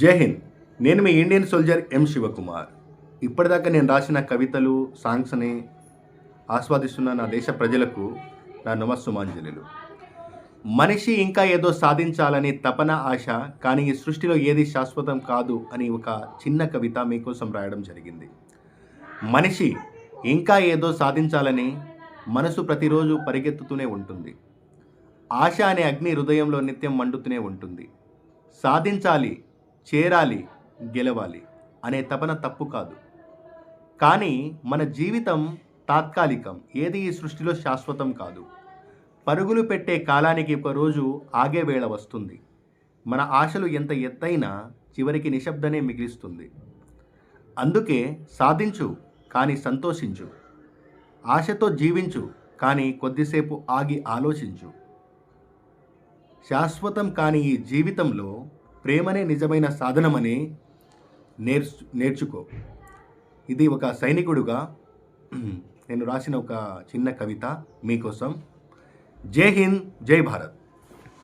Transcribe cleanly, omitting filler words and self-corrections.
జై హింద్. నేను మీ Indian soldier ఎం శివకుమార్. ఇప్పటిదాకా నేను రాసిన కవితలు, సాంగ్స్‌ని ఆస్వాదిస్తున్న నా దేశ ప్రజలకు నా నమస్సుమాంజలులు. మనిషి ఇంకా ఏదో సాధించాలని తపన, ఆశ, కానీ ఈ సృష్టిలో ఏది శాశ్వతం కాదు అని ఒక చిన్న కవిత మీకోసం రాయడం జరిగింది. మనిషి ఇంకా ఏదో సాధించాలని మనసు ప్రతిరోజు పరిగెత్తుతూనే ఉంటుంది. ఆశ అనే అగ్ని హృదయంలో నిత్యం మండుతూనే ఉంటుంది. సాధించాలి, చేరాలి, గెలవాలి అనే తపన తప్పు కాదు. కానీ మన జీవితం తాత్కాలికం. ఏది ఈ సృష్టిలో శాశ్వతం కాదు. పరుగులు పెట్టే కాలానికి ఒక రోజు ఆగే వేళ వస్తుంది. మన ఆశలు ఎంత ఎత్తైనా చివరికి నిశ్శబ్దనే మిగిలిస్తుంది. అందుకే సాధించు, కానీ సంతోషించు. ఆశతో జీవించు, కానీ కొద్దిసేపు ఆగి ఆలోచించు. శాశ్వతం కాని ఈ జీవితంలో ప్రేమనే నిజమైన సాధనమని నేర్చుకో. ఇది ఒక సైనికుడుగా నేను రాసిన ఒక చిన్న కవిత మీకోసం. జై హింద్, జై భారత్.